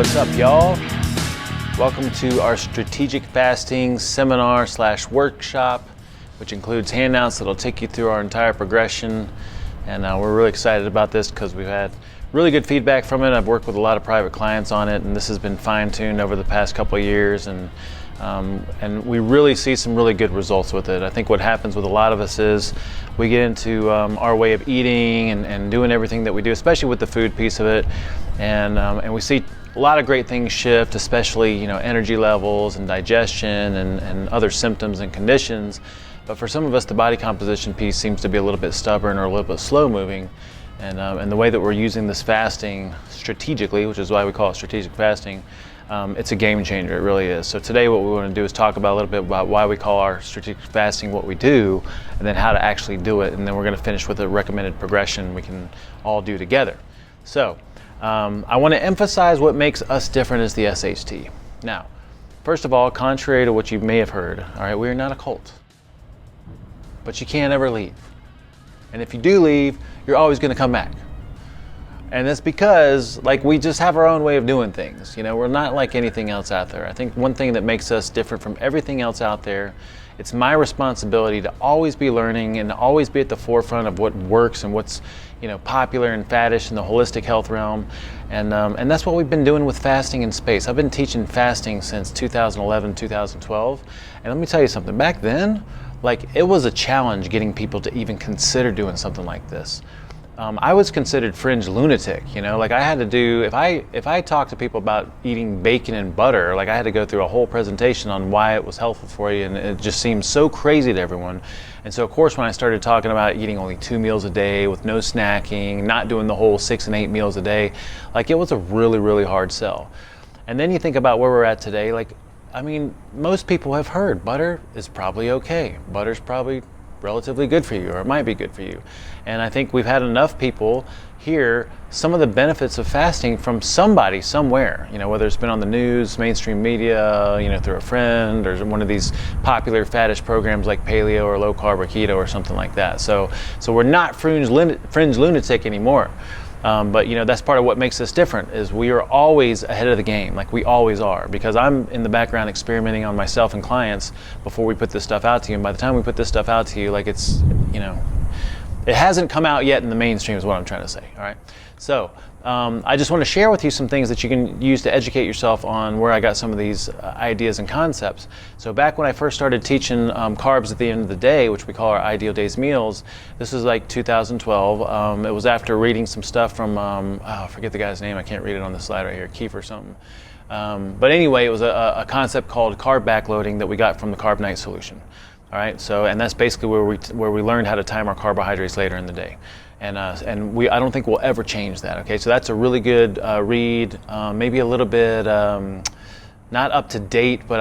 What's up, y'all? Welcome to our Strategic Fasting seminar/workshop, which includes handouts that'll take you through our entire progression. And we're really excited about this because we've had really good feedback from it. I've worked with a lot of private clients on it, and this has been fine-tuned over the past couple of years. And we really see some really good results with it. I think what happens with a lot of us is we get into our way of eating and doing everything that we do, especially with the food piece of it, and we see a lot of great things shift, especially energy levels and digestion and other symptoms and conditions. But for some of us, the body composition piece seems to be a little bit stubborn or a little bit slow moving. And the way that we're using this fasting strategically, which is why we call it strategic fasting, it's a game changer. It really is. So today what we want to do is talk about a little bit about why we call our strategic fasting what we do, and then how to actually do it. And then we're going to finish with a recommended progression we can all do together. So I want to emphasize what makes us different as the SHT. Now, first of all, contrary to what you may have heard, all right, we are not a cult. But you can't ever leave. And if you do leave, you're always going to come back. And that's because we just have our own way of doing things. We're not like anything else out there. I think one thing that makes us different from everything else out there, it's my responsibility to always be learning and to always be at the forefront of what works and what's popular and faddish in the holistic health realm. And that's what we've been doing with fasting in space. I've been teaching fasting since 2011, 2012. And let me tell you something, back then, it was a challenge getting people to even consider doing something like this. I was considered fringe lunatic, I had to do, if I talked to people about eating bacon and butter, I had to go through a whole presentation on why it was helpful for you, and it just seemed so crazy to everyone. And so of course when I started talking about eating only 2 meals a day with no snacking, not doing the whole 6 and 8 meals a day, it was a really, really hard sell. And then you think about where we're at today, most people have heard butter is probably okay. Butter's probably relatively good for you, or it might be good for you. And I think we've had enough people hear some of the benefits of fasting from somebody somewhere, whether it's been on the news, mainstream media, through a friend, or one of these popular faddish programs like paleo or low carb or keto or something like that. So we're not fringe lunatic anymore. But that's part of what makes us different, is we are always ahead of the game, we always are, because I'm in the background experimenting on myself and clients before we put this stuff out to you. And by the time we put this stuff out to you, it's, it hasn't come out yet in the mainstream is what I'm trying to say, all right? So I just want to share with you some things that you can use to educate yourself on where I got some of these ideas and concepts. So back when I first started teaching carbs at the end of the day, which we call our ideal days meals, this was 2012. It was after reading some stuff from, I forget the guy's name, I can't read it on the slide right here, Keith or something. But anyway, it was a concept called carb backloading that we got from the Carb Night Solution. All right, and that's basically where we learned how to time our carbohydrates later in the day. And I don't think we'll ever change that, okay? So that's a really good read, maybe a little bit, not up to date, but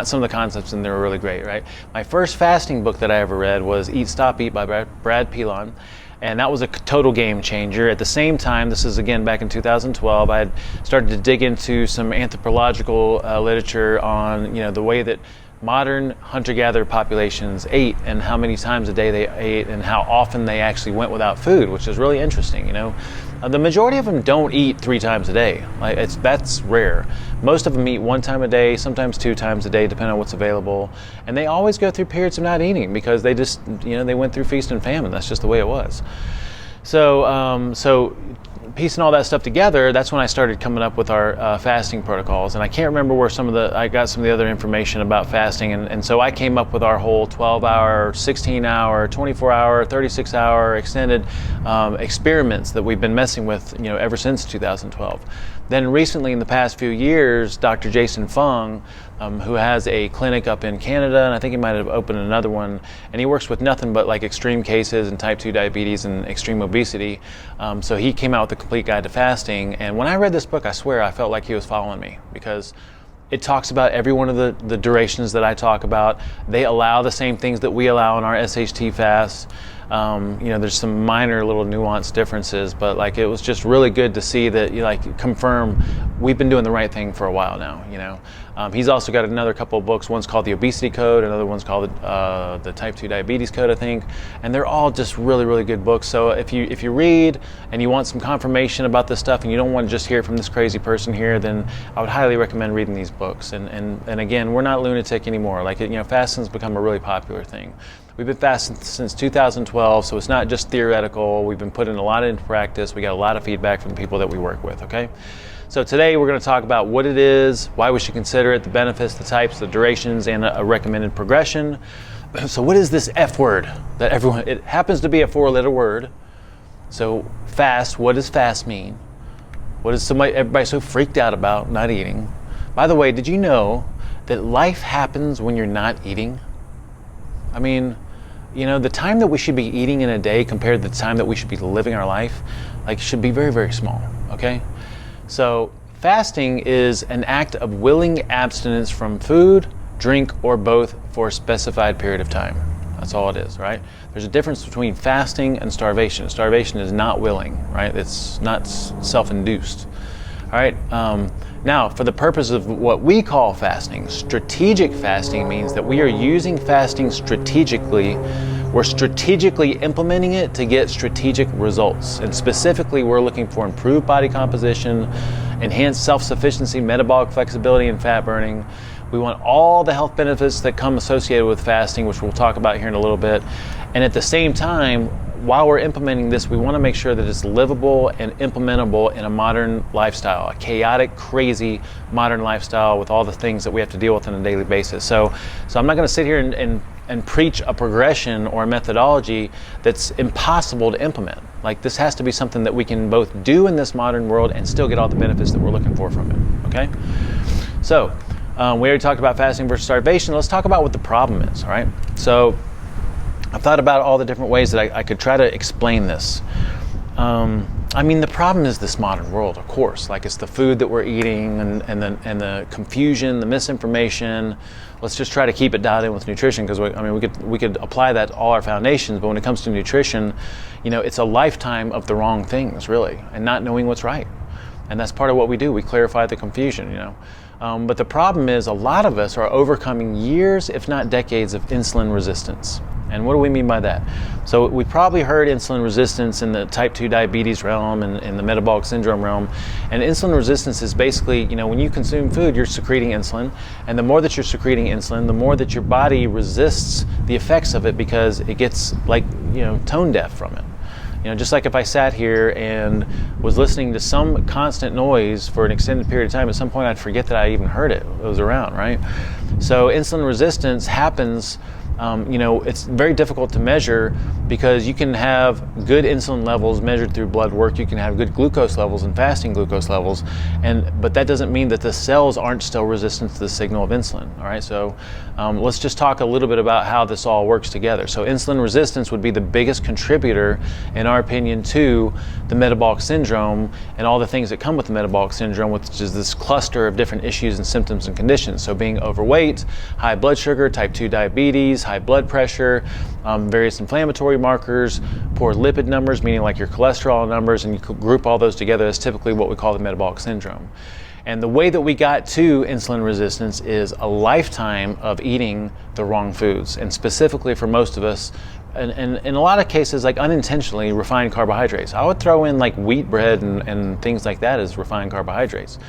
some of the concepts in there are really great, right? My first fasting book that I ever read was Eat, Stop, Eat by Brad Pilon. And that was a total game changer. At the same time, this is again back in 2012, I had started to dig into some anthropological literature on, the way that modern hunter-gatherer populations ate and how many times a day they ate and how often they actually went without food, which is really interesting. The majority of them don't eat 3 times a day. That's rare. Most of them eat 1 time a day, sometimes 2 times a day, depending on what's available. And they always go through periods of not eating because they just, they went through feast and famine. That's just the way it was. So piecing all that stuff together, that's when I started coming up with our fasting protocols. And I can't remember where I got some of the other information about fasting. And so I came up with our whole 12-hour, 16-hour, 24-hour, 36-hour extended experiments that we've been messing with, ever since 2012. Then recently, in the past few years, Dr. Jason Fung, who has a clinic up in Canada, and I think he might have opened another one, and he works with nothing but extreme cases and type 2 diabetes and extreme obesity. So he came out with a complete guide to fasting. And when I read this book, I swear I felt like he was following me, because it talks about every one of the durations that I talk about. They allow the same things that we allow in our SHT fast. There's some minor little nuanced differences, but it was just really good to see that confirm we've been doing the right thing for a while now. He's also got another couple of books. One's called The Obesity Code, another one's called the Type 2 Diabetes Code, I think. And they're all just really, really good books. So if you read and you want some confirmation about this stuff and you don't want to just hear it from this crazy person here, then I would highly recommend reading these books. And again, we're not lunatic anymore. Like, fasting's become a really popular thing. We've been fasting since 2012, so it's not just theoretical. We've been putting a lot into practice. We got a lot of feedback from the people that we work with, okay? So today we're going to talk about what it is, why we should consider it, the benefits, the types, the durations, and a recommended progression. So what is this F word that it happens to be a 4-letter word. So fast, what does fast mean? What is everybody so freaked out about not eating? By the way, did you know that life happens when you're not eating? I mean, the time that we should be eating in a day compared to the time that we should be living our life, should be very, very small, okay? So fasting is an act of willing abstinence from food, drink, or both for a specified period of time. That's all it is, right? There's a difference between fasting and starvation. Starvation is not willing, right? It's not self-induced, all right? Now, for the purpose of what we call fasting, strategic fasting means that we are using fasting strategically. We're strategically implementing it to get strategic results. And specifically, we're looking for improved body composition, enhanced self-sufficiency, metabolic flexibility, and fat burning. We want all the health benefits that come associated with fasting, which we'll talk about here in a little bit. And at the same time, while we're implementing this, we want to make sure that it's livable and implementable in a modern lifestyle, a chaotic, crazy modern lifestyle with all the things that we have to deal with on a daily basis. So I'm not going to sit here and preach a progression or a methodology that's impossible to implement. This has to be something that we can both do in this modern world and still get all the benefits that we're looking for from it, okay? So we already talked about fasting versus starvation. Let's talk about what the problem is, all right? So I've thought about all the different ways that I could try to explain this. The problem is this modern world, of course. It's the food that we're eating and the confusion, the misinformation. Let's just try to keep it dialed in with nutrition, because we could apply that to all our foundations. But when it comes to nutrition, it's a lifetime of the wrong things, really, and not knowing what's right. And that's part of what we do. We clarify the confusion, But the problem is a lot of us are overcoming years, if not decades, of insulin resistance. And what do we mean by that? So we probably heard insulin resistance in the type 2 diabetes realm and in the metabolic syndrome realm. And insulin resistance is basically, when you consume food, you're secreting insulin. And the more that you're secreting insulin, the more that your body resists the effects of it, because it gets tone deaf from it. Just like if I sat here and was listening to some constant noise for an extended period of time, at some point I'd forget that I even heard it. It was around, right? So insulin resistance happens. It's very difficult to measure, because you can have good insulin levels measured through blood work. You can have good glucose levels and fasting glucose levels, but that doesn't mean that the cells aren't still resistant to the signal of insulin. All right, so let's just talk a little bit about how this all works together. So insulin resistance would be the biggest contributor, in our opinion, to the metabolic syndrome and all the things that come with the metabolic syndrome, which is this cluster of different issues and symptoms and conditions. So being overweight, high blood sugar, type 2 diabetes, high blood pressure, various inflammatory markers, poor lipid numbers, meaning your cholesterol numbers, and you group all those together. That's typically what we call the metabolic syndrome. And the way that we got to insulin resistance is a lifetime of eating the wrong foods, and specifically for most of us, and in a lot of cases, unintentionally, refined carbohydrates. I would throw in wheat bread and things like that as refined carbohydrates.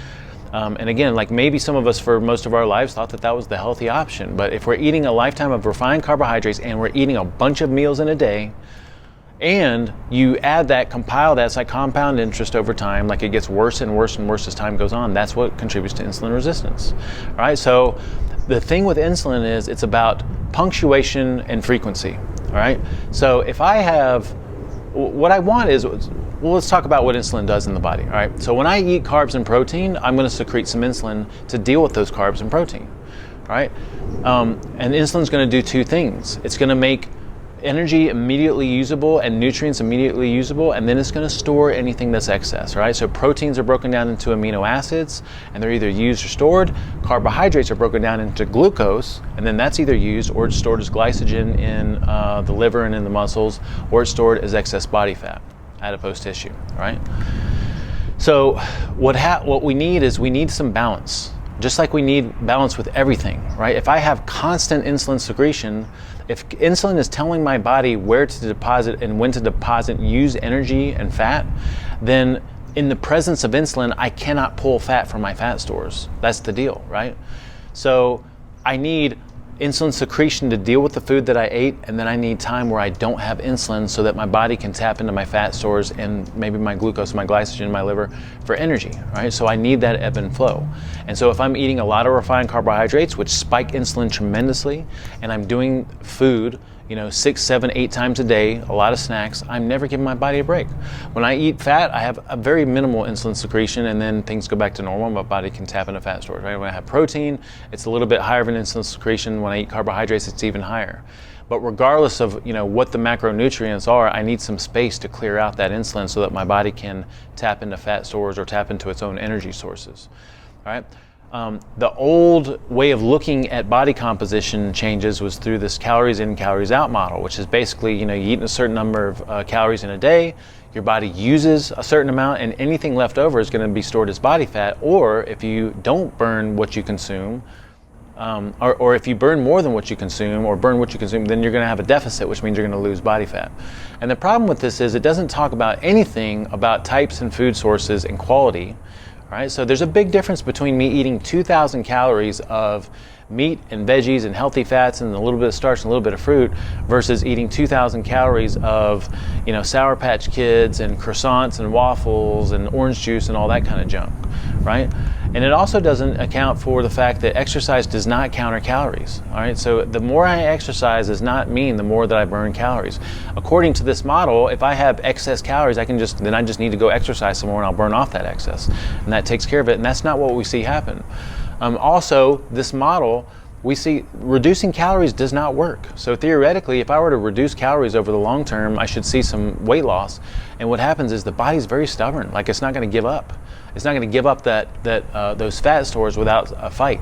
And again, maybe some of us for most of our lives thought that was the healthy option. But if we're eating a lifetime of refined carbohydrates and we're eating a bunch of meals in a day, and you add that, compile that, it's like compound interest over time, it gets worse and worse and worse as time goes on, that's what contributes to insulin resistance. All right, so the thing with insulin is it's about punctuation and frequency. All right, so if I have, what I want is, well, let's talk about what insulin does in the body. All right, so when I eat carbs and protein, I'm going to secrete some insulin to deal with those carbs and protein. All right, and insulin is going to do two things. It's going to make energy immediately usable and nutrients immediately usable, and then it's going to store anything that's excess. Right, so proteins are broken down into amino acids, and they're either used or stored. Carbohydrates are broken down into glucose, and then that's either used or it's stored as glycogen in the liver and in the muscles, or it's stored as excess body fat, adipose tissue. Right, so what we need is we need some balance. just like we need balance with everything, right? If I have constant insulin secretion, if insulin is telling my body where to deposit and when to deposit used energy and fat, then in the presence of insulin, I cannot pull fat from my fat stores. That's the deal, right? So I need insulin secretion to deal with the food that I ate, and then I need time where I don't have insulin so that my body can tap into my fat stores and maybe my glucose, my glycogen in my liver for energy, right? So I need that ebb and flow. And so if I'm eating a lot of refined carbohydrates, which spike insulin tremendously, and I'm doing food 6, 7, 8 times a day, a lot of snacks, I'm never giving my body a break. When I eat fat, I have a very minimal insulin secretion, and then things go back to normal. My body can tap into fat stores, right? When I have protein, it's a little bit higher of an insulin secretion. When I eat carbohydrates, it's even higher. But regardless of what the macronutrients are, I need some space to clear out that insulin so that my body can tap into fat stores or tap into its own energy sources, all right? The old way of looking at body composition changes was through this calories in, calories out model, which is basically, you eat a certain number of calories in a day, your body uses a certain amount, and anything left over is going to be stored as body fat. Or if you don't burn what you consume, or if you burn more than what you consume, or burn what you consume, then you're going to have a deficit, which means you're going to lose body fat. And the problem with this is it doesn't talk about anything about types and food sources and quality. Right, so there's a big difference between me eating 2,000 calories of meat and veggies and healthy fats and a little bit of starch and a little bit of fruit versus eating 2,000 calories of Sour Patch Kids and croissants and waffles and orange juice and all that kind of junk, right? And it also doesn't account for the fact that exercise does not counter calories, all right? So the more I exercise does not mean the more that I burn calories. According to this model, if I have excess calories, I just need to go exercise some more and I'll burn off that excess. And that takes care of it, and that's not what we see happen. Also, this model, we see reducing calories does not work. So theoretically, if I were to reduce calories over the long term, I should see some weight loss. And what happens is the body's very stubborn. Like, it's not going to give up. It's not going to give up those fat stores without a fight.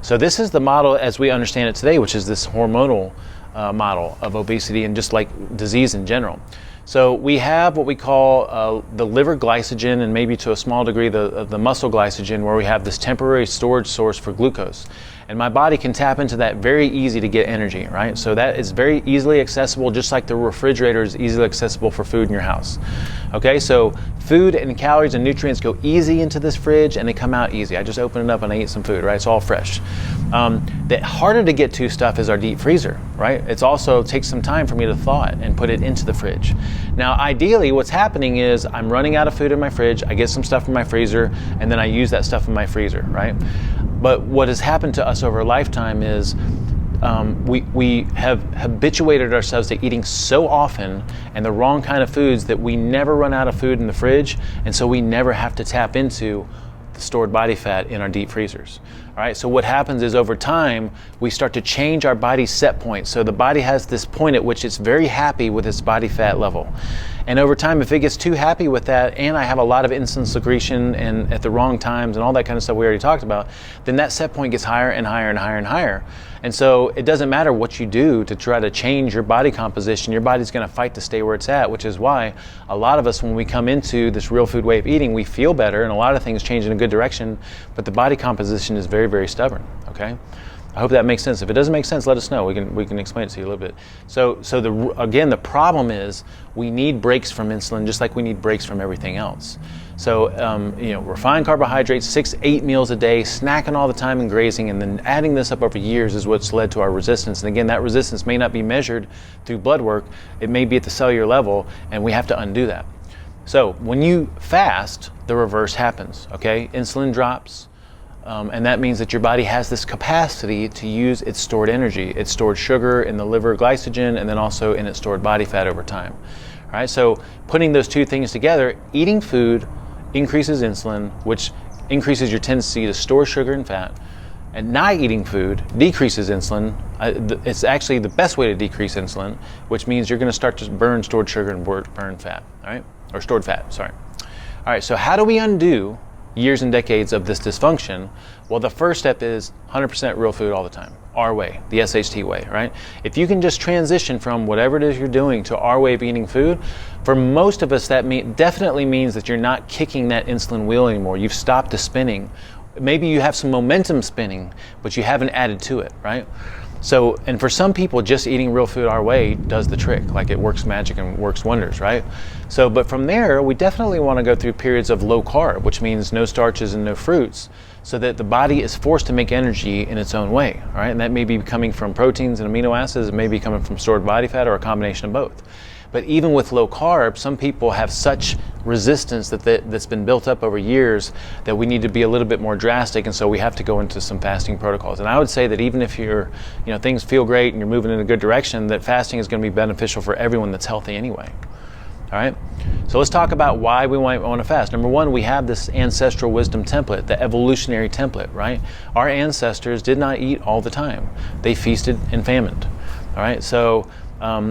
So this is the model as we understand it today, which is this hormonal model of obesity and just like disease in general. So we have what we call the liver glycogen, and maybe to a small degree the muscle glycogen, where we have this temporary storage source for glucose. And my body can tap into that very easy to get energy, right? So that is very easily accessible, just like the refrigerator is easily accessible for food in your house. Okay, so food and calories and nutrients go easy into this fridge and they come out easy. I just open it up and I eat some food, right? It's all fresh. The harder to get to stuff is our deep freezer, right? It's also takes some time for me to thaw it and put it into the fridge. Now, ideally, what's happening is I'm running out of food in my fridge, I get some stuff in my freezer, and then I use that stuff in my freezer, right? But what has happened to us over a lifetime is we have habituated ourselves to eating so often and the wrong kind of foods that we never run out of food in the fridge, and so we never have to tap into the stored body fat in our deep freezers. All right, so what happens is over time, we start to change our body's set point. So the body has this point at which it's very happy with its body fat level. And over time, if it gets too happy with that, and I have a lot of insulin secretion and at the wrong times and all that kind of stuff we already talked about, then that set point gets higher and higher and higher and higher. And so it doesn't matter what you do to try to change your body composition, your body's gonna fight to stay where it's at, which is why a lot of us, when we come into this real food way of eating, we feel better and a lot of things change in a good direction, but the body composition is very, very stubborn, okay? I hope that makes sense. If it doesn't make sense, let us know. We can explain it to you a little bit. So again, the problem is we need breaks from insulin just like we need breaks from everything else. So refined carbohydrates, 6-8 meals a day, snacking all the time and grazing, and then adding this up over years is what's led to our resistance. And again, that resistance may not be measured through blood work. It may be at the cellular level, and we have to undo that. So when you fast, the reverse happens, okay? Insulin drops. And that means that your body has this capacity to use its stored energy, its stored sugar in the liver glycogen, and then also in its stored body fat over time. All right, so putting those two things together, eating food increases insulin, which increases your tendency to store sugar and fat, and not eating food decreases insulin. It's actually the best way to decrease insulin, which means you're going to start to burn stored sugar and burn fat, all right? Or stored fat, sorry. All right, so how do we undo years and decades of this dysfunction? Well, the first step is 100% real food all the time, our way, the SHT way, right? If you can just transition from whatever it is you're doing to our way of eating food, for most of us that definitely means that you're not kicking that insulin wheel anymore. You've stopped the spinning maybe you have some momentum spinning, but you haven't added to it, right? So, and for some people, just eating real food our way does the trick. Like, it works magic and works wonders, right? So, but from there, we definitely want to go through periods of low carb, which means no starches and no fruits, so that the body is forced to make energy in its own way, right? And that may be coming from proteins and amino acids, it may be coming from stored body fat, or a combination of both. But even with low carb, some people have such resistance that's been built up over years that we need to be a little bit more drastic, and so we have to go into some fasting protocols. And I would say that even if things feel great and you're moving in a good direction, that fasting is going to be beneficial for everyone that's healthy anyway. All right, so let's talk about why we might want to fast. Number one, we have this ancestral wisdom template, the evolutionary template, right? Our ancestors did not eat all the time. They feasted and famined. All right, so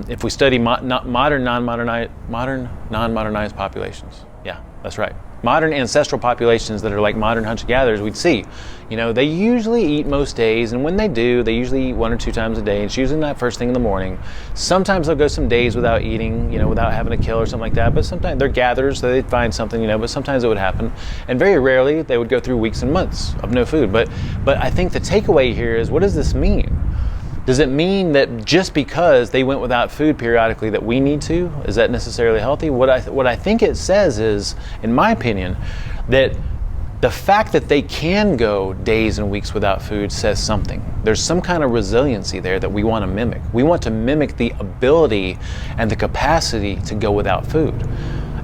if we study modern non-modernized populations, yeah, that's right. Modern ancestral populations that are like modern hunter-gatherers, we'd see, they usually eat most days, and when they do, they usually eat 1 or 2 times a day. It's usually not first thing in the morning. Sometimes they'll go some days without eating, without having to kill or something like that, but sometimes they're gatherers, so they'd find something, but sometimes it would happen. And very rarely, they would go through weeks and months of no food. But I think the takeaway here is, what does this mean? Does it mean that just because they went without food periodically that we need to? Is that necessarily healthy? What I think it says is, in my opinion, that the fact that they can go days and weeks without food says something. There's some kind of resiliency there that we want to mimic. We want to mimic the ability and the capacity to go without food.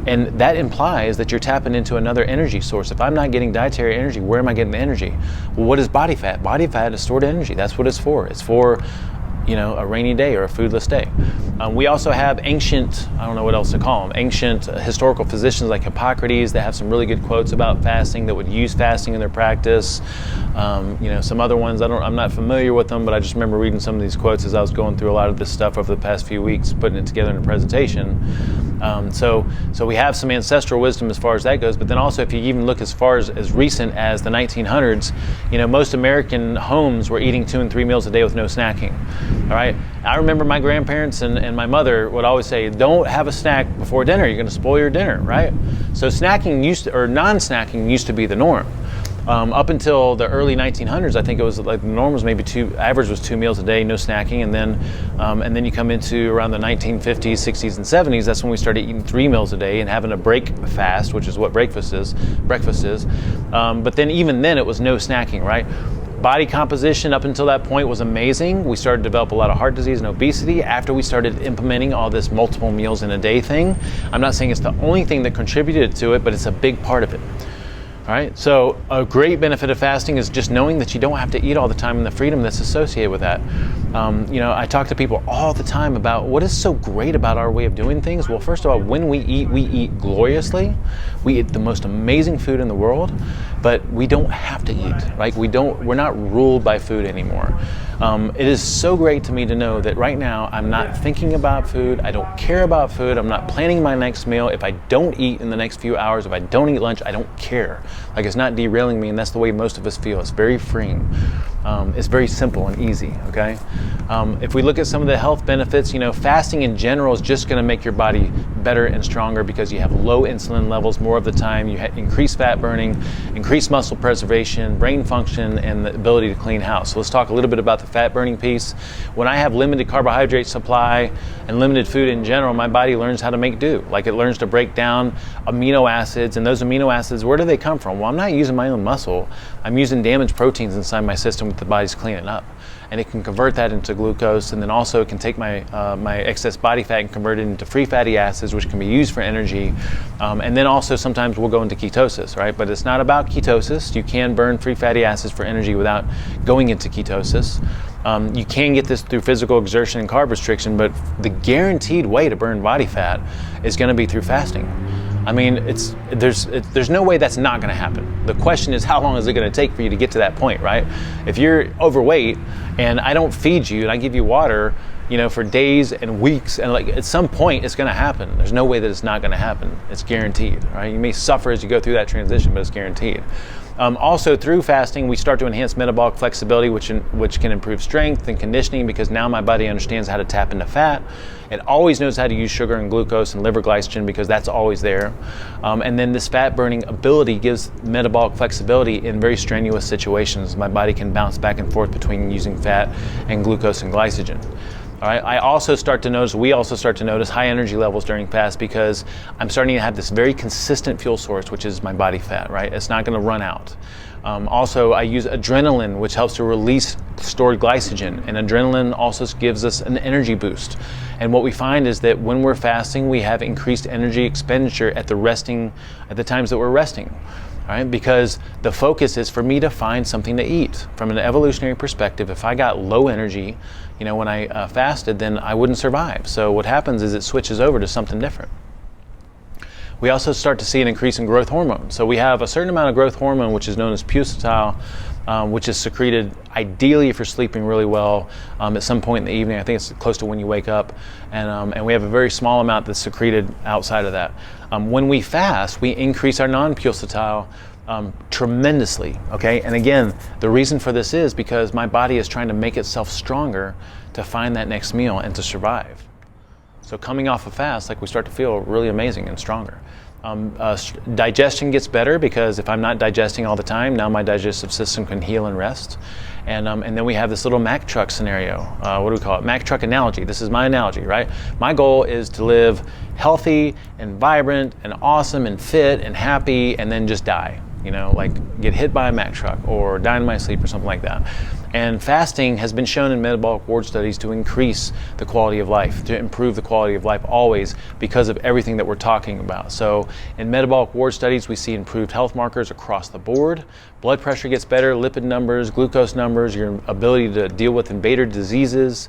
And that implies that you're tapping into another energy source. If I'm not getting dietary energy, where am I getting the energy? Well, what is body fat? Body fat is stored energy. That's what it's for. It's for, a rainy day or a foodless day. We also have ancient, I don't know what else to call them, ancient historical physicians like Hippocrates that have some really good quotes about fasting, that would use fasting in their practice. Some other ones, I'm not familiar with them, but I just remember reading some of these quotes as I was going through a lot of this stuff over the past few weeks, putting it together in a presentation. So we have some ancestral wisdom as far as that goes, but then also if you even look as far as recent as the 1900s, most American homes were eating 2 and 3 meals a day with no snacking. All right, I remember my grandparents and my mother would always say, don't have a snack before dinner, you're going to spoil your dinner, right? So snacking non-snacking used to be the norm. Up until the early 1900s, I think it was like the norm was maybe average was 2 meals a day, no snacking, and then you come into around the 1950s, 60s, and 70s. That's when we started eating 3 meals a day and having a break fast, which is what breakfast is. But then even then, it was no snacking, right? Body composition up until that point was amazing. We started to develop a lot of heart disease and obesity after we started implementing all this multiple meals in a day thing. I'm not saying it's the only thing that contributed to it, but it's a big part of it. All right, so a great benefit of fasting is just knowing that you don't have to eat all the time and the freedom that's associated with that. I talk to people all the time about what is so great about our way of doing things. Well, first of all, when we eat gloriously. We eat the most amazing food in the world, but we don't have to eat, right? We're not ruled by food anymore. It is so great to me to know that right now I'm not thinking about food, I don't care about food, I'm not planning my next meal. If I don't eat in the next few hours, if I don't eat lunch, I don't care. Like, it's not derailing me, and that's the way most of us feel. It's very freeing. It's very simple and easy, okay? If we look at some of the health benefits, fasting in general is just gonna make your body better and stronger because you have low insulin levels more of the time, you increase fat burning, increase muscle preservation, brain function, and the ability to clean house. So let's talk a little bit about the fat burning piece. When I have limited carbohydrate supply and limited food in general, my body learns how to make do. Like, it learns to break down amino acids, and those amino acids, where do they come from? Well, I'm not using my own muscle. I'm using damaged proteins inside my system that the body's cleaning up. And it can convert that into glucose, and then also it can take my excess body fat and convert it into free fatty acids, which can be used for energy. And then also sometimes we'll go into ketosis, right? But it's not about ketosis. You can burn free fatty acids for energy without going into ketosis. You can get this through physical exertion and carb restriction, but the guaranteed way to burn body fat is going to be through fasting. I mean, there's no way that's not going to happen. The question is, how long is it going to take for you to get to that point, right? If you're overweight and I don't feed you and I give you water, for days and weeks, and like at some point it's going to happen. There's no way that it's not going to happen. It's guaranteed, right? You may suffer as you go through that transition, but it's guaranteed. Also, through fasting, we start to enhance metabolic flexibility, which can improve strength and conditioning, because now my body understands how to tap into fat. It always knows how to use sugar and glucose and liver glycogen, because that's always there. And then this fat burning ability gives metabolic flexibility in very strenuous situations. My body can bounce back and forth between using fat and glucose and glycogen. All right. We also start to notice high energy levels during fast, because I'm starting to have this very consistent fuel source, which is my body fat, right? It's not going to run out. Also, I use adrenaline, which helps to release stored glycogen, and adrenaline also gives us an energy boost. And what we find is that when we're fasting, we have increased energy expenditure at the times that we're resting. Right? Because the focus is for me to find something to eat. From an evolutionary perspective, if I got low energy, when I fasted, then I wouldn't survive. So what happens is it switches over to something different. We also start to see an increase in growth hormone. So we have a certain amount of growth hormone, which is known as pulsatile, which is secreted ideally if you're sleeping really well at some point in the evening. I think it's close to when you wake up. And we have a very small amount that's secreted outside of that. When we fast, we increase our non-pulsatile tremendously, okay? And again, the reason for this is because my body is trying to make itself stronger to find that next meal and to survive. So coming off a fast, we start to feel really amazing and stronger. Digestion gets better, because if I'm not digesting all the time, now my digestive system can heal and rest. And then we have this little Mack truck scenario. What do we call it? Mack truck analogy. This is my analogy, right? My goal is to live healthy and vibrant and awesome and fit and happy, and then just die. Get hit by a Mack truck or die in my sleep or something like that. And fasting has been shown in metabolic ward studies to increase the quality of life, to improve the quality of life always, because of everything that we're talking about. So in metabolic ward studies, we see improved health markers across the board. Blood pressure gets better, lipid numbers, glucose numbers, your ability to deal with invader diseases.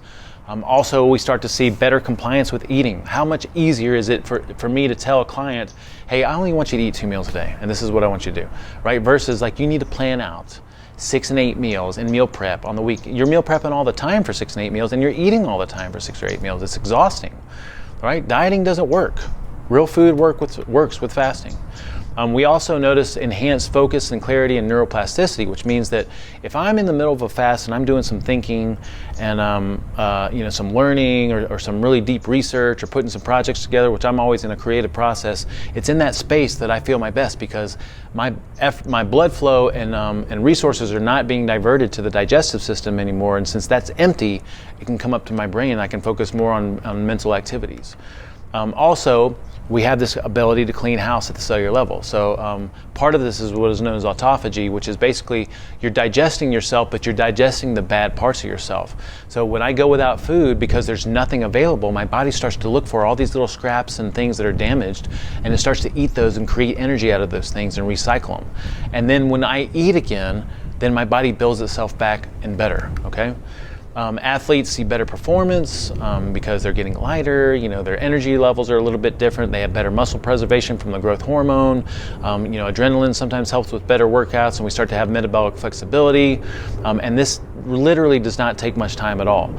Also, we start to see better compliance with eating. How much easier is it for me to tell a client, hey, I only want you to eat 2 meals a day, and this is what I want you to do, right? Versus you need to plan out 6 and 8 meals and meal prep on the week. You're meal prepping all the time for 6 and 8 meals, and you're eating all the time for 6 or 8 meals. It's exhausting, right? Dieting doesn't work. Real food works with fasting. We also notice enhanced focus and clarity and neuroplasticity, which means that if I'm in the middle of a fast and I'm doing some thinking and some learning or some really deep research or putting some projects together, which I'm always in a creative process, it's in that space that I feel my best, because my blood flow and resources are not being diverted to the digestive system anymore. And since that's empty, it can come up to my brain and I can focus more on mental activities. Also, we have this ability to clean house at the cellular level. So part of this is what is known as autophagy, which is basically you're digesting yourself, but you're digesting the bad parts of yourself. So when I go without food, because there's nothing available, my body starts to look for all these little scraps and things that are damaged, and it starts to eat those and create energy out of those things and recycle them. And then when I eat again, then my body builds itself back and better, okay? Athletes see better performance because they're getting lighter, their energy levels are a little bit different, they have better muscle preservation from the growth hormone, adrenaline sometimes helps with better workouts, and we start to have metabolic flexibility, and this literally does not take much time at all.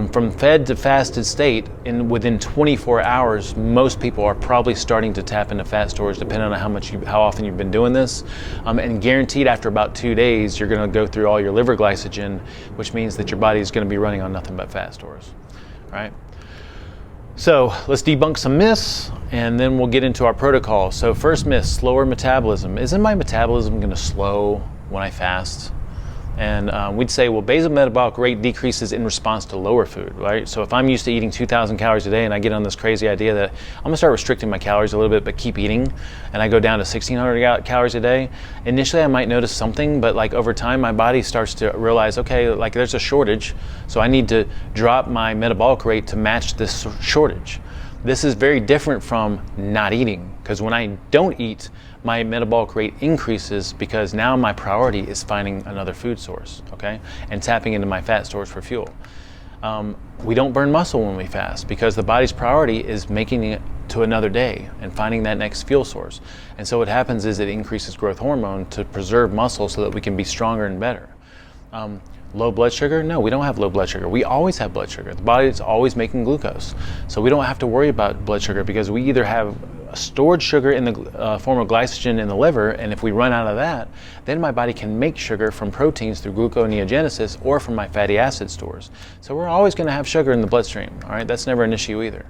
From fed to fasted state, within 24 hours, most people are probably starting to tap into fat storage, depending on how often you've been doing this, and guaranteed after about 2 days, you're going to go through all your liver glycogen, which means that your body is going to be running on nothing but fat stores, right? So let's debunk some myths, and then we'll get into our protocol. So first myth, slower metabolism. Isn't my metabolism going to slow when I fast? And we'd say, well, basal metabolic rate decreases in response to lower food, right? So if I'm used to eating 2,000 calories a day and I get on this crazy idea that I'm gonna start restricting my calories a little bit but keep eating, and I go down to 1,600 calories a day, initially I might notice something, but over time my body starts to realize, okay, there's a shortage, so I need to drop my metabolic rate to match this shortage. This is very different from not eating, because when I don't eat, my metabolic rate increases because now my priority is finding another food source, okay? And tapping into my fat stores for fuel. We don't burn muscle when we fast because the body's priority is making it to another day and finding that next fuel source. And so what happens is it increases growth hormone to preserve muscle so that we can be stronger and better. Low blood sugar? No, we don't have low blood sugar. We always have blood sugar. The body is always making glucose. So we don't have to worry about blood sugar because we either have stored sugar in the form of glycogen in the liver, and if we run out of that, then my body can make sugar from proteins through gluconeogenesis or from my fatty acid stores. So we're always going to have sugar in the bloodstream, all right? That's never an issue either.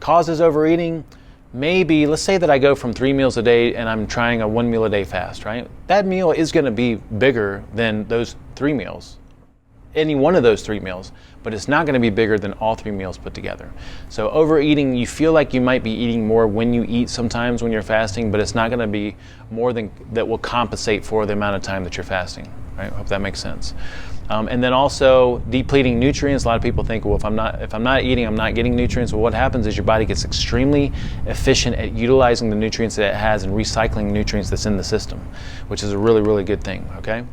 Causes overeating, maybe, let's say that I go from 3 meals a day and I'm trying a 1 meal a day fast, right? That meal is going to be bigger than those 3 meals, any one of those 3 meals, but it's not going to be bigger than all 3 meals put together. So overeating, you feel like you might be eating more when you eat sometimes when you're fasting, but it's not going to be more than that will compensate for the amount of time that you're fasting, right? I hope that makes sense. And then also depleting nutrients. A lot of people think, well, if I'm not eating, I'm not getting nutrients. Well, what happens is your body gets extremely efficient at utilizing the nutrients that it has and recycling nutrients that's in the system, which is a really, really good thing, okay?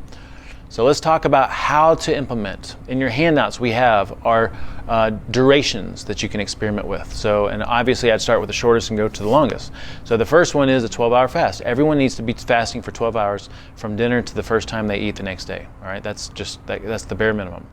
So let's talk about how to implement. In your handouts, we have our durations that you can experiment with. So, and obviously I'd start with the shortest and go to the longest. So the first one is a 12-hour fast. Everyone needs to be fasting for 12 hours from dinner to the first time they eat the next day. All right, that's the bare minimum.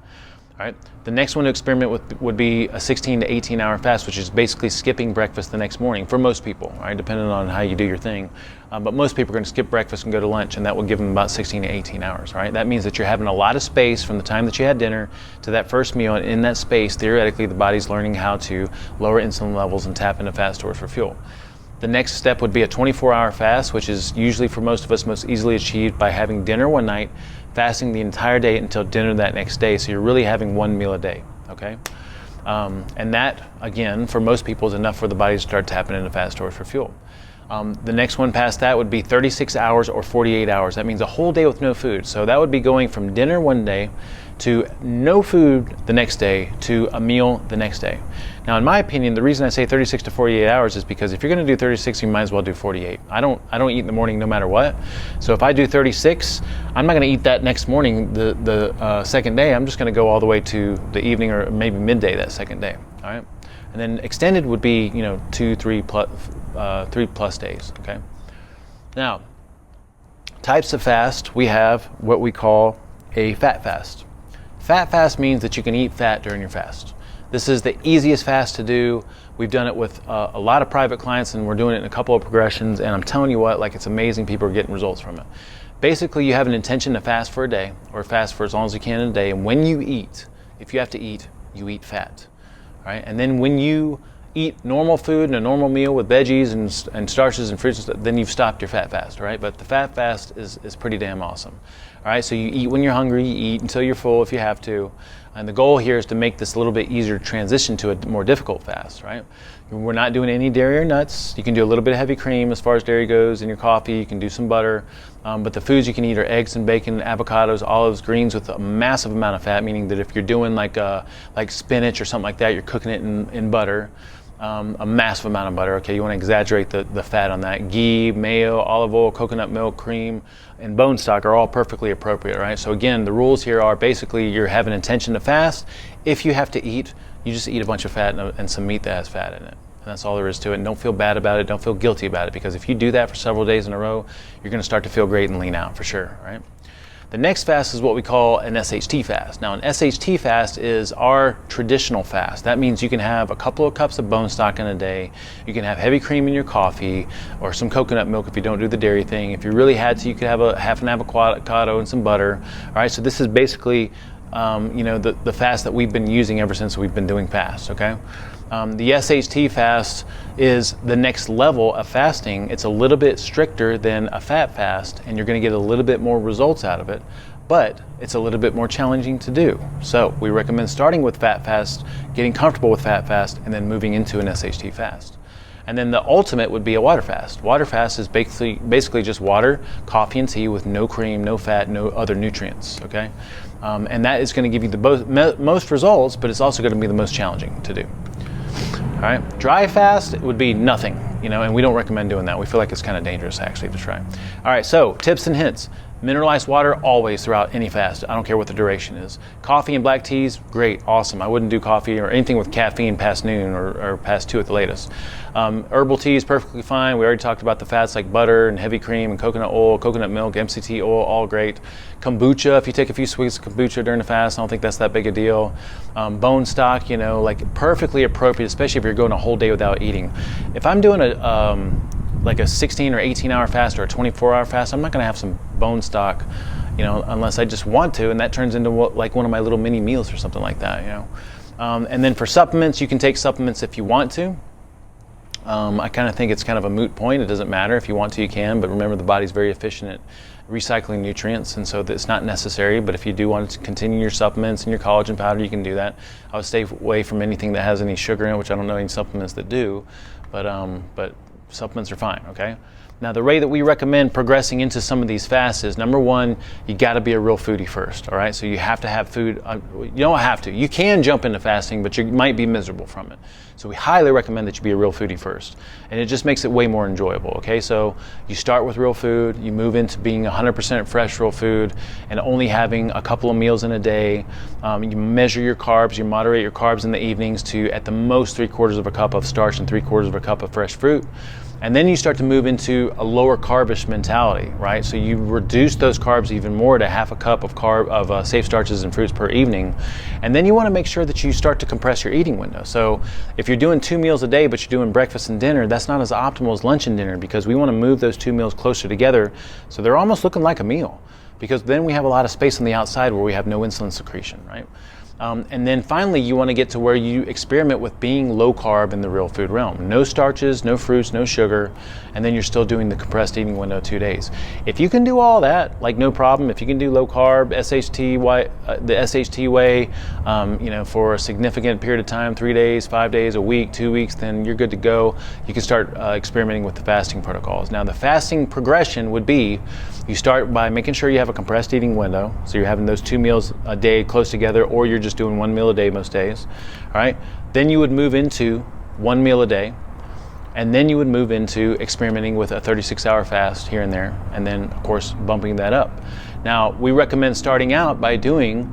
All right. The next one to experiment with would be a 16 to 18-hour fast, which is basically skipping breakfast the next morning for most people, all right, depending on how you do your thing. But most people are going to skip breakfast and go to lunch, and that will give them about 16 to 18 hours, right? That means that you're having a lot of space from the time that you had dinner to that first meal, and in that space, theoretically, the body's learning how to lower insulin levels and tap into fat stores for fuel. The next step would be a 24-hour fast, which is usually for most of us most easily achieved by having dinner one night, fasting the entire day until dinner that next day. So you're really having 1 meal a day, okay? And that, again, for most people is enough for the body to start tapping into fat stores for fuel. The next one past that would be 36 hours or 48 hours. That means a whole day with no food. So that would be going from dinner one day to no food the next day to a meal the next day. Now, in my opinion, the reason I say 36 to 48 hours is because if you're going to do 36, you might as well do 48. I don't eat in the morning no matter what. So if I do 36, I'm not going to eat that next morning the second day. I'm just going to go all the way to the evening or maybe midday that second day. All right. And then extended would be, 3 plus days, okay? Now, types of fast, we have what we call a fat fast. Fat fast means that you can eat fat during your fast. This is the easiest fast to do. We've done it with a lot of private clients, and we're doing it in a couple of progressions, and I'm telling you what, it's amazing. People are getting results from it. Basically, you have an intention to fast for a day, or fast for as long as you can in a day, and when you eat, if you have to eat, you eat fat. Right? And then when you eat normal food and a normal meal with veggies and starches and fruits, then you've stopped your fat fast, right? But the fat fast is pretty damn awesome. All right, so you eat when you're hungry, you eat until you're full if you have to. And the goal here is to make this a little bit easier to transition to a more difficult fast, right? We're not doing any dairy or nuts. You can do a little bit of heavy cream as far as dairy goes in your coffee. You can do some butter. But the foods you can eat are eggs and bacon, avocados, olives, greens with a massive amount of fat, meaning that if you're doing like spinach or something like that, you're cooking it in butter, a massive amount of butter. Okay, you want to exaggerate the fat on that. Ghee, mayo, olive oil, coconut milk, cream, and bone stock are all perfectly appropriate, right? So again, the rules here are basically you have an intention to fast. If you have to eat, you just eat a bunch of fat and some meat that has fat in it. And that's all there is to it. And don't feel bad about it. Don't feel guilty about it, because if you do that for several days in a row, you're going to start to feel great and lean out for sure, right? The next fast is what we call an SHT fast. Now, an SHT fast is our traditional fast. That means you can have a couple of cups of bone stock in a day. You can have heavy cream in your coffee or some coconut milk if you don't do the dairy thing. If you really had to, you could have a half an avocado and some butter. All right, so this is basically the fast that we've been using ever since we've been doing fasts, okay? The SHT fast is the next level of fasting. It's a little bit stricter than a fat fast, and you're going to get a little bit more results out of it, but it's a little bit more challenging to do. So we recommend starting with fat fast, getting comfortable with fat fast, and then moving into an SHT fast. And then the ultimate would be a water fast. Water fast is basically just water, coffee, and tea with no cream, no fat, no other nutrients, okay? And that is going to give you the most results, but it's also going to be the most challenging to do. All right, dry fast would be nothing, and we don't recommend doing that. We feel like it's kind of dangerous actually to try. All right, so tips and hints. Mineralized water always throughout any fast. I don't care what the duration is. Coffee and black teas, great, awesome. I wouldn't do coffee or anything with caffeine past noon or past 2 at the latest. Herbal tea is perfectly fine. We already talked about the fats like butter and heavy cream and coconut oil, coconut milk, MCT oil, all great. Kombucha, if you take a few sweets of kombucha during the fast, I don't think that's that big a deal. Bone stock, you know, like perfectly appropriate, especially if you're going a whole day without eating. If I'm doing like a 16 or 18 hour fast or a 24-hour fast, I'm not gonna have some bone stock, you know, unless I just want to, and that turns into like one of my little mini meals or something like that, you know. And then for supplements, you can take supplements if you want to. I kind of think it's kind of a moot point. It doesn't matter. If you want to, you can, but remember the body's very efficient at recycling nutrients, and so it's not necessary. But if you do want to continue your supplements and your collagen powder, you can do that. I would stay away from anything that has any sugar in it, which I don't know any supplements that do, but supplements are fine, okay? Now, the way that we recommend progressing into some of these fasts is, number one, you gotta be a real foodie first, all right? So you have to have food. You don't have to. You can jump into fasting, but you might be miserable from it. So we highly recommend that you be a real foodie first. And it just makes it way more enjoyable, okay? So you start with real food, you move into being 100% fresh real food and only having a couple of meals in a day. You measure your carbs, you moderate your carbs in the evenings to at the most 3/4 of a cup of starch and 3/4 of a cup of fresh fruit. And then you start to move into a lower carbish mentality, right? So you reduce those carbs even more to half a cup of safe starches and fruits per evening. And then you want to make sure that you start to compress your eating window. So if you're doing 2 meals a day, but you're doing breakfast and dinner, that's not as optimal as lunch and dinner, because we want to move those 2 meals closer together so they're almost looking like a meal, because then we have a lot of space on the outside where we have no insulin secretion, right? And then finally, you want to get to where you experiment with being low carb in the real food realm. No starches, no fruits, no sugar, and then you're still doing the compressed eating window 2 days. If you can do all that, like no problem. If you can do low carb, the SHT way, you know, for a significant period of time, 3 days, 5 days, a week, 2 weeks, then you're good to go. You can start experimenting with the fasting protocols. Now, the fasting progression would be, you start by making sure you have a compressed eating window, so you're having those 2 meals a day close together, or you're just doing 1 meal a day most days, all right? Then you would move into 1 meal a day, and then you would move into experimenting with a 36-hour fast here and there, and then, of course, bumping that up. Now, we recommend starting out by doing,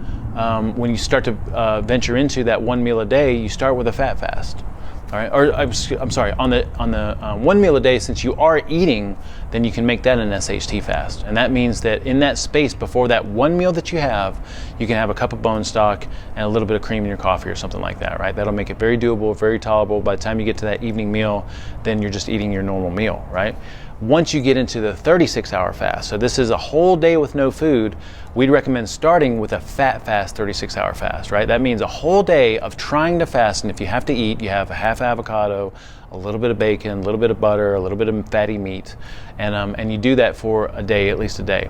when you start to venture into that 1 meal a day, you start with a fat fast. All right, or I'm sorry, on the 1 meal a day, since you are eating, then you can make that an SHT fast. And that means that in that space before that 1 meal that you can have a cup of bone stock and a little bit of cream in your coffee or something like that, right? That'll make it very doable, very tolerable. By the time you get to that evening meal, then you're just eating your normal meal, right? Once you get into the 36-hour fast, so this is a whole day with no food, we'd recommend starting with a fat fast 36-hour fast, right? That means a whole day of trying to fast, and if you have to eat, you have a half avocado, a little bit of bacon, a little bit of butter, a little bit of fatty meat, and you do that for a day, at least a day.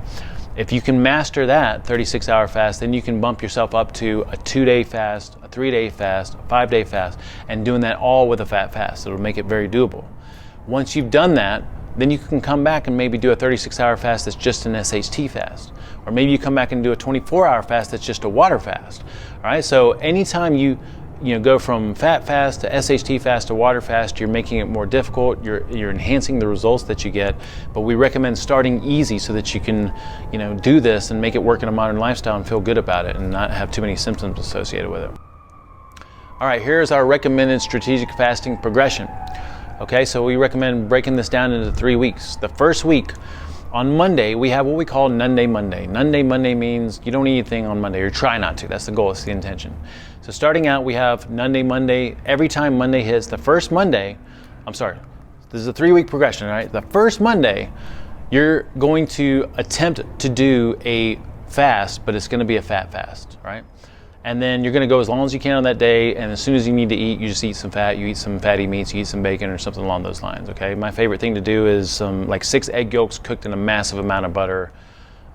If you can master that 36-hour fast, then you can bump yourself up to a 2-day fast, a 3-day fast, a 5-day fast, and doing that all with a fat fast. It'll make it very doable. Once you've done that, then you can come back and maybe do a 36-hour fast that's just an SHT fast. Or maybe you come back and do a 24-hour fast that's just a water fast. All right, so anytime you go from fat fast to SHT fast to water fast, you're making it more difficult, you're enhancing the results that you get. But we recommend starting easy so that you can do this and make it work in a modern lifestyle and feel good about it and not have too many symptoms associated with it. All right, here's our recommended strategic fasting progression. Okay, so we recommend breaking this down into 3 weeks. The first week, on Monday, we have what we call Nunday Monday. Nunday Monday means you don't eat anything on Monday, or try not to. That's the goal, it's the intention. So starting out, we have Nunday Monday. Every time Monday hits, the first Monday, this is a 3-week progression, right? The first Monday, you're going to attempt to do a fast, but it's gonna be a fat fast, right? And then you're gonna go as long as you can on that day, and as soon as you need to eat, you just eat some fat, you eat some fatty meats, you eat some bacon or something along those lines, okay? My favorite thing to do is some 6 egg yolks cooked in a massive amount of butter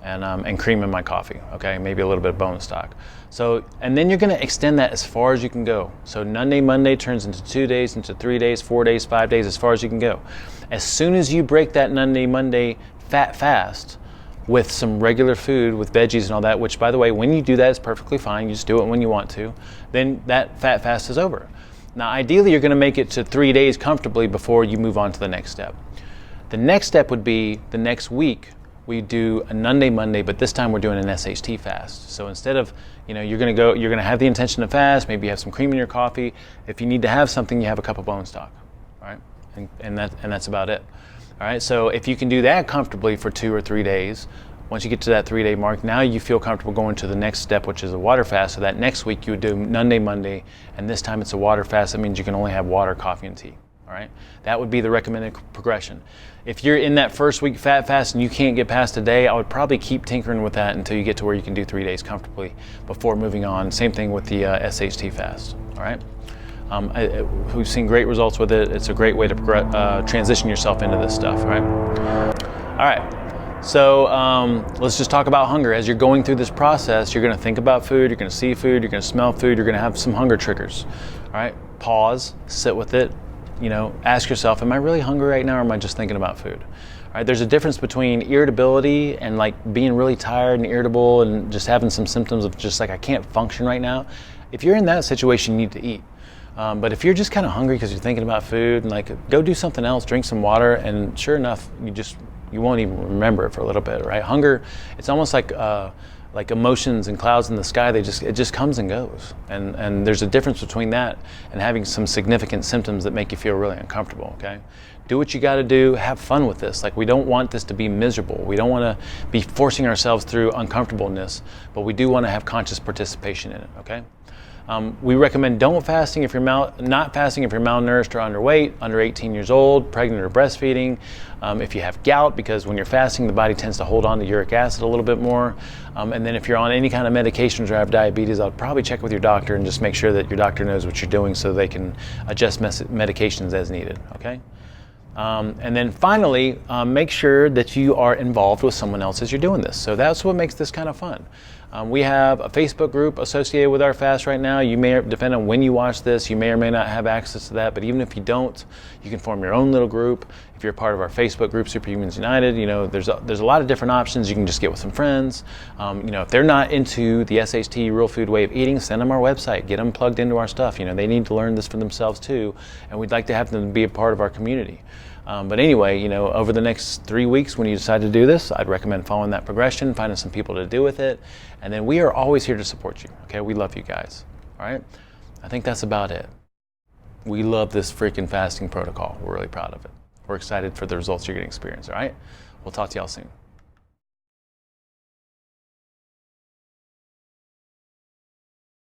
and cream in my coffee, okay? Maybe a little bit of bone stock. So, and then you're gonna extend that as far as you can go. So Nunday Monday turns into 2 days, into 3 days, 4 days, 5 days, as far as you can go. As soon as you break that Nunday Monday fat fast, with some regular food, with veggies and all that, which by the way, when you do that, it's perfectly fine. You just do it when you want to. Then that fat fast is over. Now, ideally, you're gonna make it to 3 days comfortably before you move on to the next step. The next step would be the next week, we do a Monday Monday, but this time we're doing an SHT fast. So instead of, you're gonna have the intention to fast, maybe you have some cream in your coffee. If you need to have something, you have a cup of bone stock, all right? And that's about it. All right, so if you can do that comfortably for 2 or 3 days, once you get to that 3-day mark, now you feel comfortable going to the next step, which is a water fast. So that next week you would do Monday Monday, and this time it's a water fast. That means you can only have water, coffee, and tea. All right, that would be the recommended progression. If you're in that first week fat fast and you can't get past a day, I would probably keep tinkering with that until you get to where you can do 3 days comfortably before moving on. Same thing with the SHT fast. All right, we've seen great results with it. It's a great way to transition yourself into this stuff. All right. So let's just talk about hunger. As you're going through this process, you're going to think about food, you're going to see food, you're going to smell food, you're going to have some hunger triggers. All right, pause, sit with it. Ask yourself, am I really hungry right now, or am I just thinking about food? All right, there's a difference between irritability and like being really tired and irritable and just having some symptoms of just like I can't function right now. If you're in that situation, you need to eat. But if you're just kind of hungry because you're thinking about food, and like go do something else, drink some water, and sure enough, you won't even remember it for a little bit, right? Hunger, it's almost like emotions and clouds in the sky. It just comes and goes, and there's a difference between that and having some significant symptoms that make you feel really uncomfortable. Okay, do what you got to do. Have fun with this. Like, we don't want this to be miserable. We don't want to be forcing ourselves through uncomfortableness, but we do want to have conscious participation in it. Okay. We recommend not fasting if you're malnourished or underweight, under 18 years old, pregnant or breastfeeding. If you have gout, because when you're fasting, the body tends to hold on to uric acid a little bit more. And then if you're on any kind of medications or have diabetes, I'll probably check with your doctor and just make sure that your doctor knows what you're doing so they can adjust medications as needed. Okay. And then finally, make sure that you are involved with someone else as you're doing this. So that's what makes this kind of fun. We have a Facebook group associated with our fast right now. You may, depending on when you watch this, you may or may not have access to that, but even if you don't, you can form your own little group. If you're part of our Facebook group, SuperHumans United, there's a lot of different options. You can just get with some friends. If they're not into the SHT real food way of eating, send them our website, get them plugged into our stuff. They need to learn this for themselves too, and we'd like to have them be a part of our community. But anyway, over the next 3 weeks when you decide to do this, I'd recommend following that progression, finding some people to do with it, and then we are always here to support you, okay? We love you guys, all right? I think that's about it. We love this freaking fasting protocol. We're really proud of it. We're excited for the results you're going to experience, all right? We'll talk to y'all soon.